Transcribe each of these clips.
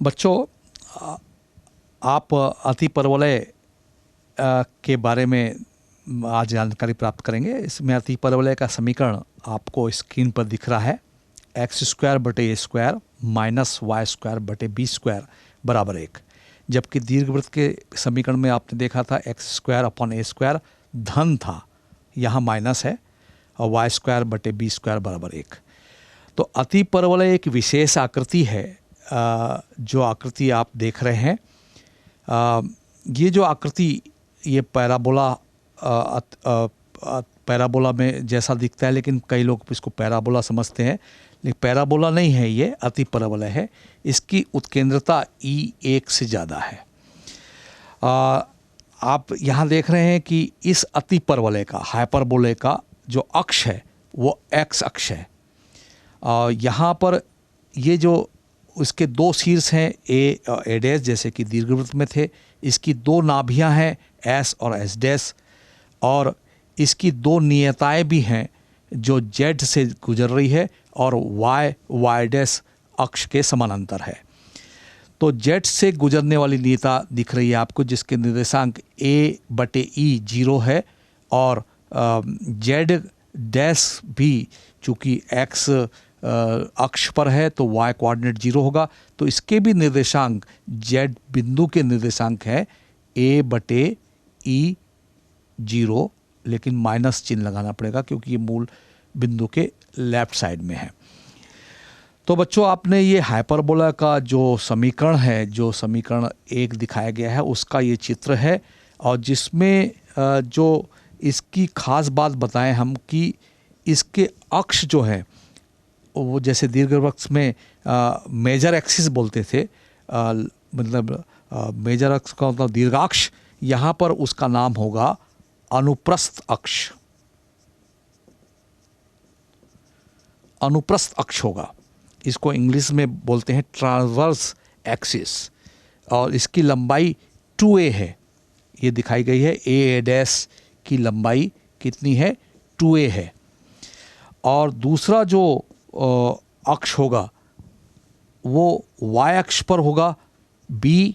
बच्चों, आप अतिपरवलय के बारे में आज जानकारी प्राप्त करेंगे। इसमें अतिपरवलय का समीकरण आपको स्क्रीन पर दिख रहा है। x² / a² minus y² / b² = 1। जबकि दीर्घवृत्त के समीकरण में आपने देखा था x² / a² धन था, यहाँ माइनस है, और y² / b² = 1। तो अतिपरवलय एक विशेष आकृति है। जो आकृति आप देख रहे हैं, ये जो आकृति, ये पैराबोला में जैसा दिखता है, लेकिन कई लोग इसको पैराबोला समझते हैं, लेकिन पैराबोला नहीं है, ये अतिपरवलय है। इसकी उत्केंद्रता E1 से ज़्यादा है। आप यहाँ देख रहे हैं कि इस अतिपरवलय का, हाइपरबोले का जो अक्ष है वो x अक्ष है। यहाँ पर ये जो उसके दो शीर्ष हैं a जैसे कि दीर्घवृत्त में थे, इसकी दो नाभियाँ हैं S और S', और इसकी दो नियताएं भी हैं जो Z से गुजर रही है और y अक्ष के समानांतर है। तो Z से गुजरने वाली नियता दिख रही है आपको, जिसके निर्देशांक a/e 0 है, और Z' भी चूँकि x अक्ष पर है तो y कोऑर्डिनेट 0 होगा, तो इसके भी निर्देशांक Z बिंदु के निर्देशांक है a/e 0, लेकिन माइनस चिन्ह लगाना पड़ेगा क्योंकि ये मूल बिंदु के लेफ्ट साइड में है। तो बच्चों, आपने ये हाइपरबोला का जो समीकरण है, जो समीकरण 1 दिखाया गया है, उसका ये चित्र है, और जिसमें जो इसकी खास बात बताएं हम कि इसके अक्ष जो है वो जैसे दीर्घवृत्त में मेजर एक्सिस बोलते थे, मतलब मेजर अक्ष का मतलब दीर्घाक्ष, यहाँ पर उसका नाम होगा अनुप्रस्थ अक्ष। अनुप्रस्थ अक्ष होगा, इसको इंग्लिश में बोलते हैं ट्रांसवर्स एक्सिस, और इसकी लंबाई 2a है। ये दिखाई गई है, a' की लंबाई कितनी है, 2a है। और दूसरा जो अक्ष होगा वो y अक्ष पर होगा, b'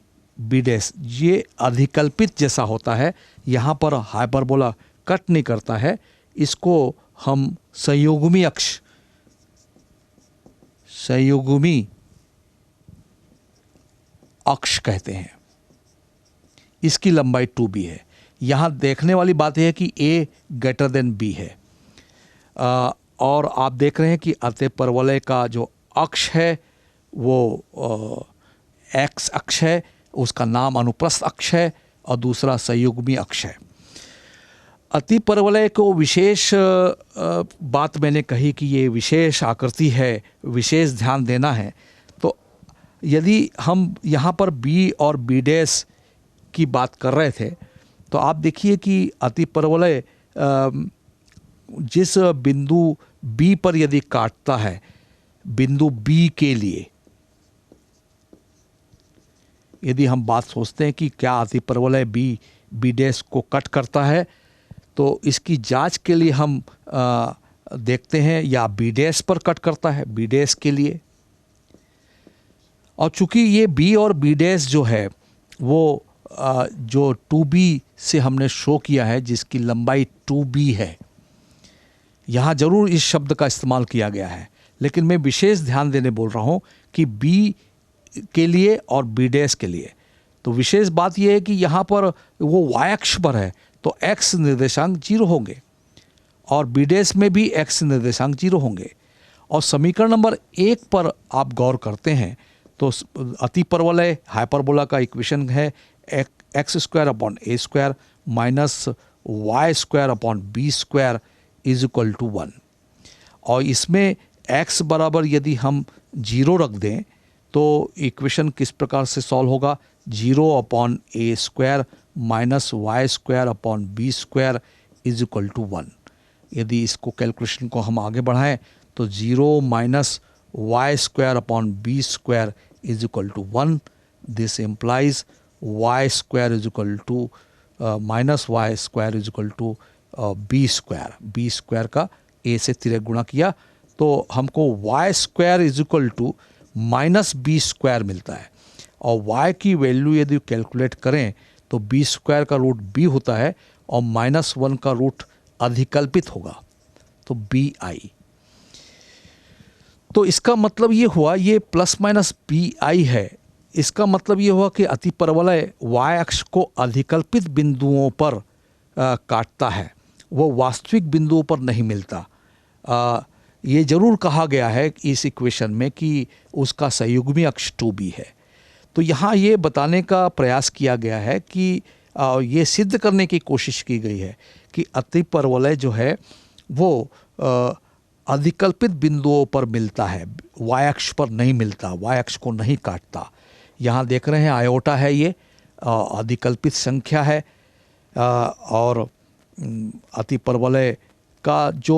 ये अधिकल्पित जैसा होता है, यहाँ पर हाइपरबोला कट नहीं करता है, इसको हम संयुग्मी अक्ष, संयुग्मी अक्ष कहते हैं। इसकी लंबाई 2b है। यहाँ देखने वाली बात यह है कि a b है, और आप देख रहे हैं कि अतिपरवलय का जो अक्ष है वो x अक्ष है, उसका नाम अनुप्रस्थ अक्ष है, और दूसरा संयुग्मी अक्ष है। अतिपरवलय को विशेष बात मैंने कही कि ये विशेष आकृति है, विशेष ध्यान देना है। तो यदि हम यहाँ पर b और b' की बात कर रहे थे, तो आप देखिए कि अतिपरवलय जिस बिंदु B पर यदि काटता है, बिंदु B के लिए यदि हम बात सोचते हैं कि क्या अतिपरवलय b' को कट करता है, तो इसकी जांच के लिए हम देखते हैं या b' पर कट करता है, b' के लिए। और चूंकि ये b और b' जो है वो जो 2b से हमने शो किया है, जिसकी लंबाई 2b है, यहाँ जरूर इस शब्द का इस्तेमाल किया गया है, लेकिन मैं विशेष ध्यान देने बोल रहा हूँ कि b के लिए और b' के लिए। तो विशेष बात यह है कि यहाँ पर वो y अक्ष पर है तो x निर्देशांक 0 होंगे, और b' में भी x निर्देशांक 0 होंगे। और समीकरण नंबर 1 पर आप गौर करते हैं तो अतिपरवलय हाइपरबोला का इक्वेशन है x² / a² minus y² / b² = 1। और इसमें x बराबर यदि हम 0 रख दें तो इक्वेशन किस प्रकार से सॉल्व होगा, 0/a² माइनस y² / b² = 1। यदि इसको कैलकुलेशन को हम आगे बढ़ाएं तो 0 minus y² / b² = 1। This implies y² minus y² b² का a से तिरक गुणा किया तो हमको y² -b² मिलता है। और y की वैल्यू यदि कैलकुलेट करें तो b स्क्वायर का रूट b होता है और -1 का रूट अधिकल्पित होगा, तो bi। तो इसका मतलब ये हुआ, ये प्लस माइनस bi है, इसका मतलब ये हुआ कि अतिपरवलय y अक्ष को अधिकल्पित बिंदुओं पर काटता है, वो वास्तविक बिंदुओं पर नहीं मिलता। ये जरूर कहा गया है इस इक्वेशन में कि उसका संयुग्मी अक्ष 2b है। तो यहाँ ये बताने का प्रयास किया गया है कि ये सिद्ध करने की कोशिश की गई है कि अतिपरवलय जो है वो अधिकल्पित बिंदुओं पर मिलता है, y अक्ष पर नहीं मिलता, y अक्ष को नहीं काटता। यहाँ देख रहे हैं आयोटा है, ये अधिकल्पित संख्या है और अतिपरवलय का जो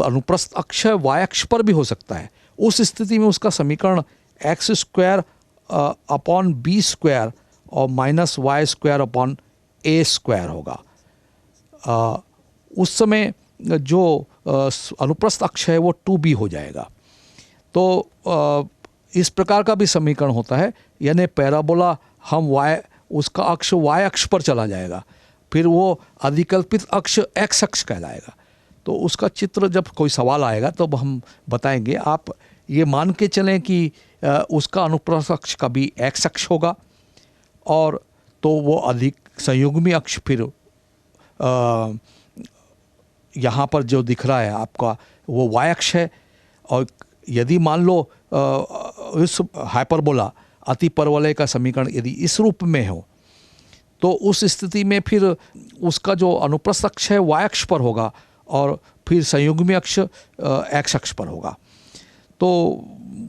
अनुप्रस्थ अक्ष है y अक्ष पर भी हो सकता है। उस स्थिति में उसका समीकरण x square upon B square और minus Y square upon A square होगा। उस समय जो अनुप्रस्थ अक्ष है वो 2b हो जाएगा। तो इस प्रकार का भी समीकरण होता है, यानी पैराबोला हम उसका अक्ष y अक्ष पर चला जाएगा, फिर वो अधिकल्पित अक्ष x अक्ष कहलाएगा। तो उसका चित्र जब कोई सवाल आएगा तब हम बताएंगे। आप ये मान के चलें कि उसका अनुप्रस्थ अक्ष का भी x अक्ष होगा और तो वो अधिक संयुग्मी अक्ष फिर यहाँ पर जो दिख रहा है आपका वो y अक्ष है। और यदि मान लो इस हाइपरबोला अतिपरवलय का समीकरण यदि इस रूप में हो तो उस स्थिति में फिर उसका जो अनुप्रस्थ अक्ष है y अक्ष पर होगा और फिर संयुग्मी अक्ष x अक्ष पर होगा। तो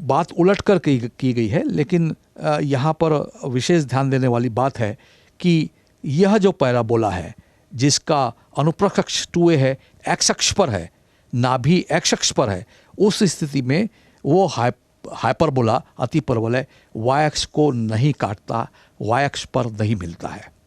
बात उलट कर की गई है, लेकिन यहाँ पर विशेष ध्यान देने वाली बात है कि यह जो पैराबोला है जिसका अनुप्रस्थ अक्ष 2a है, x अक्ष पर है ना भी x अक्ष पर है, उस स्थिति में वो हाइपरबोला अतिपरवलय y अक्ष को नहीं काटता, y अक्ष पर नहीं मिलता है।